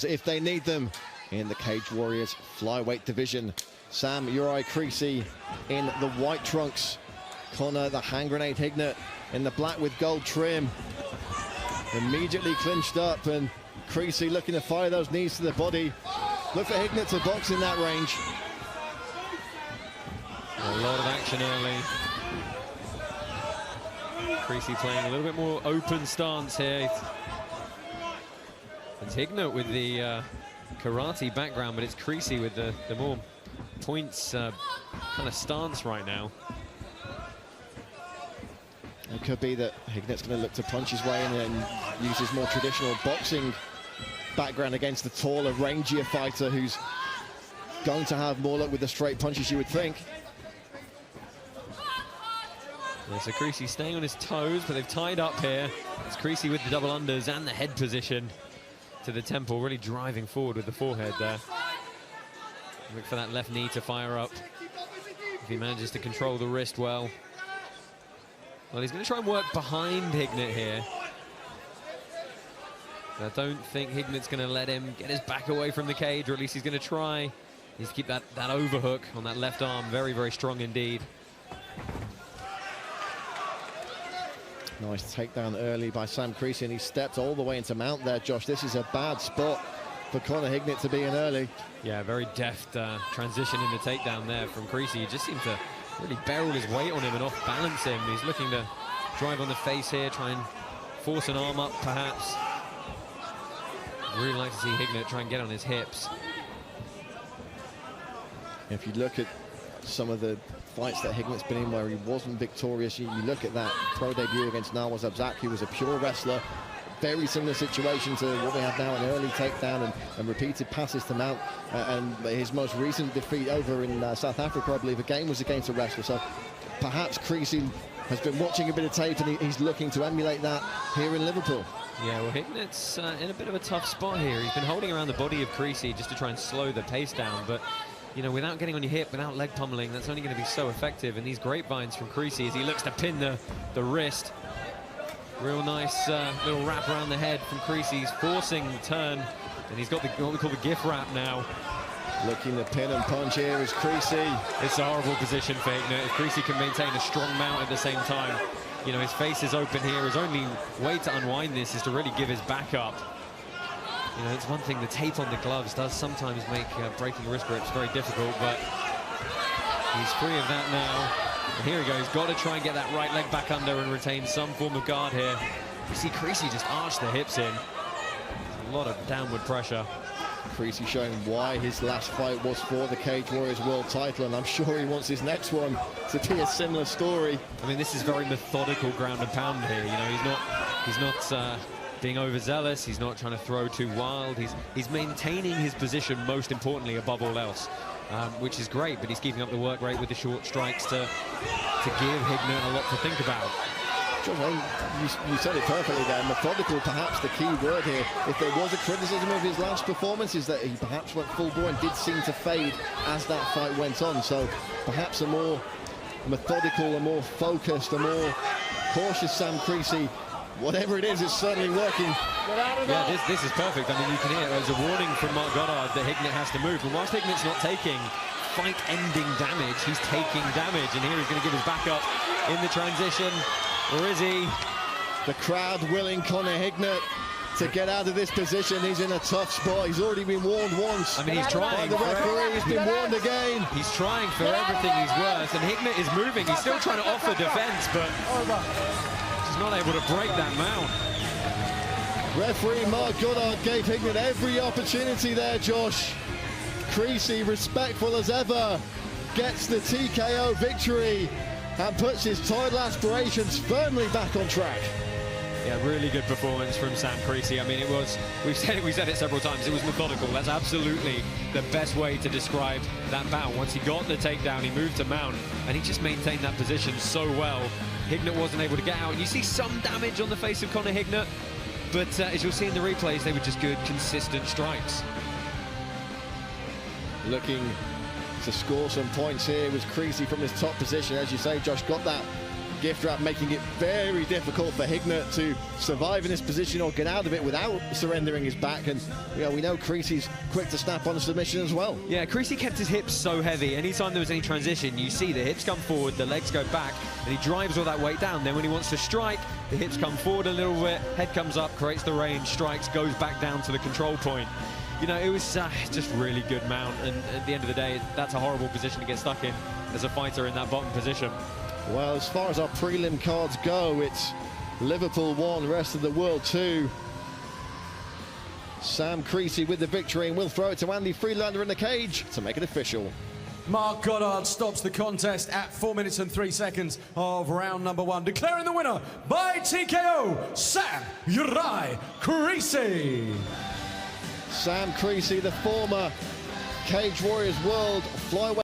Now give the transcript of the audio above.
if they need them in the Cage Warriors flyweight division. Sam Creasey in the white trunks, Conor the hand grenade Hignett in the black with gold trim. Immediately clinched up, and Creasey looking to fire those knees to the body. Look for Hignett to box in that range. A lot of action early. Creasey playing a little bit more open stance here. It's Hignett with the karate background, but it's Creasey with the more points kind of stance right now. It could be that Hignett's going to look to punch his way in and use his more traditional boxing background against the taller, rangier fighter who's going to have more luck with the straight punches, you would think. Yeah, so Creasey staying on his toes, but they've tied up here. It's Creasey with the double unders and the head position to the temple, really driving forward with the forehead there. Look for that left knee to fire up if he manages to control the wrist well. Well, he's going to try and work behind Hignett here. I don't think Hignett's going to let him get his back away from the cage, or at least he's going to try. He needs to keep that overhook on that left arm very, very strong indeed. Nice takedown early by Sam Creasey, and he stepped all the way into mount there, Josh. This is a bad spot for Conor Hignett to be in early. Yeah, very deft transition in the takedown there from Creasey. He just seemed to really barrel his weight on him and off-balance him. He's looking to drive on the face here, try and force an arm up, perhaps. Really like to see Hignett try and get on his hips. If you look at some of the fights that Hignett's been in where he wasn't victorious, you look at that pro debut against Nawaz Abzak, who was a pure wrestler. Very similar situation to what we have now, an early takedown and repeated passes to mount. And his most recent defeat over in South Africa, I believe, again was against a wrestler. So perhaps Creasey has been watching a bit of tape and he's looking to emulate that here in Liverpool. Yeah, well, Hignett's in a bit of a tough spot here. He's been holding around the body of Creasey just to try and slow the pace down, but you know, without getting on your hip, without leg pummeling, that's only going to be so effective. And these grapevines from Creasey as he looks to pin the wrist. Real nice little wrap around the head from Creasey. He's forcing the turn, and he's got what we call the gift wrap now. Looking to pin and punch here is Creasey. It's a horrible position for Hignett. If Creasey can maintain a strong mount at the same time, you know, his face is open here. His only way to unwind this is to really give his back up. You know, it's one thing, the tape on the gloves does sometimes make breaking wrist grips very difficult, but he's free of that now. And here he goes, got to try and get that right leg back under and retain some form of guard here. You see Creasey just arch the hips in. A lot of downward pressure. Creasey showing why his last fight was for the Cage Warriors world title, and I'm sure he wants his next one to be a similar story. I mean, this is very methodical ground and pound here. You know, he's not being overzealous. He's not trying to throw too wild. He's maintaining his position, most importantly, above all else, which is great. But he's keeping up the work rate with the short strikes to give Hignett a lot to think about. John, you said it perfectly there. Methodical, perhaps the key word here. If there was a criticism of his last performance, is that he perhaps went full bore and did seem to fade as that fight went on. So perhaps a more methodical, a more focused, a more cautious Sam Creasey. Whatever it is, it's certainly working. Yeah, this is perfect. I mean, you can hear there's a warning from Mark Goddard that Hignett has to move. And whilst Hignett's not taking fight-ending damage, he's taking damage. And here he's going to give his back up in the transition. Or is he? The crowd willing Conor Hignett to get out of this position. He's in a tough spot. He's already been warned once. I mean, he's trying. By the referee, he's been warned again. He's trying for everything he's worth. And Hignett is moving. He's still trying to offer defense, but he's not able to break that mount. Referee Mark Goddard gave Hignett every opportunity there, Josh. Creasey, respectful as ever, gets the TKO victory and puts his title aspirations firmly back on track. Yeah, really good performance from Sam Creasey. I mean, it was, we've said it several times, it was methodical. That's absolutely the best way to describe that bout. Once he got the takedown, he moved to mount, and he just maintained that position so well. Hignett wasn't able to get out. You see some damage on the face of Conor Hignett, but as you'll see in the replays, they were just good, consistent strikes. Looking to score some points here was Creasey from his top position. As you say, Josh, got that gift wrap, making it very difficult for Hignett to survive in this position or get out of it without surrendering his back. And we know Creasey's quick to snap on a submission as well. Yeah, Creasey kept his hips so heavy. Anytime there was any transition, you see the hips come forward, the legs go back, and he drives all that weight down. Then when he wants to strike, the hips come forward a little bit, head comes up, creates the range, strikes, goes back down to the control point. You know, it was just really good mount, and at the end of the day, that's a horrible position to get stuck in as a fighter in that bottom position. Well, as far as our prelim cards go, it's Liverpool 1, rest of the world 2. Sam Creasey with the victory, and we'll throw it to Andy Friedlander in the cage to make it official. Mark Goddard stops the contest at 4 minutes and 3 seconds of round number 1, declaring the winner by TKO, Sam Creasey. Sam Creasey, the former Cage Warriors World Flyweight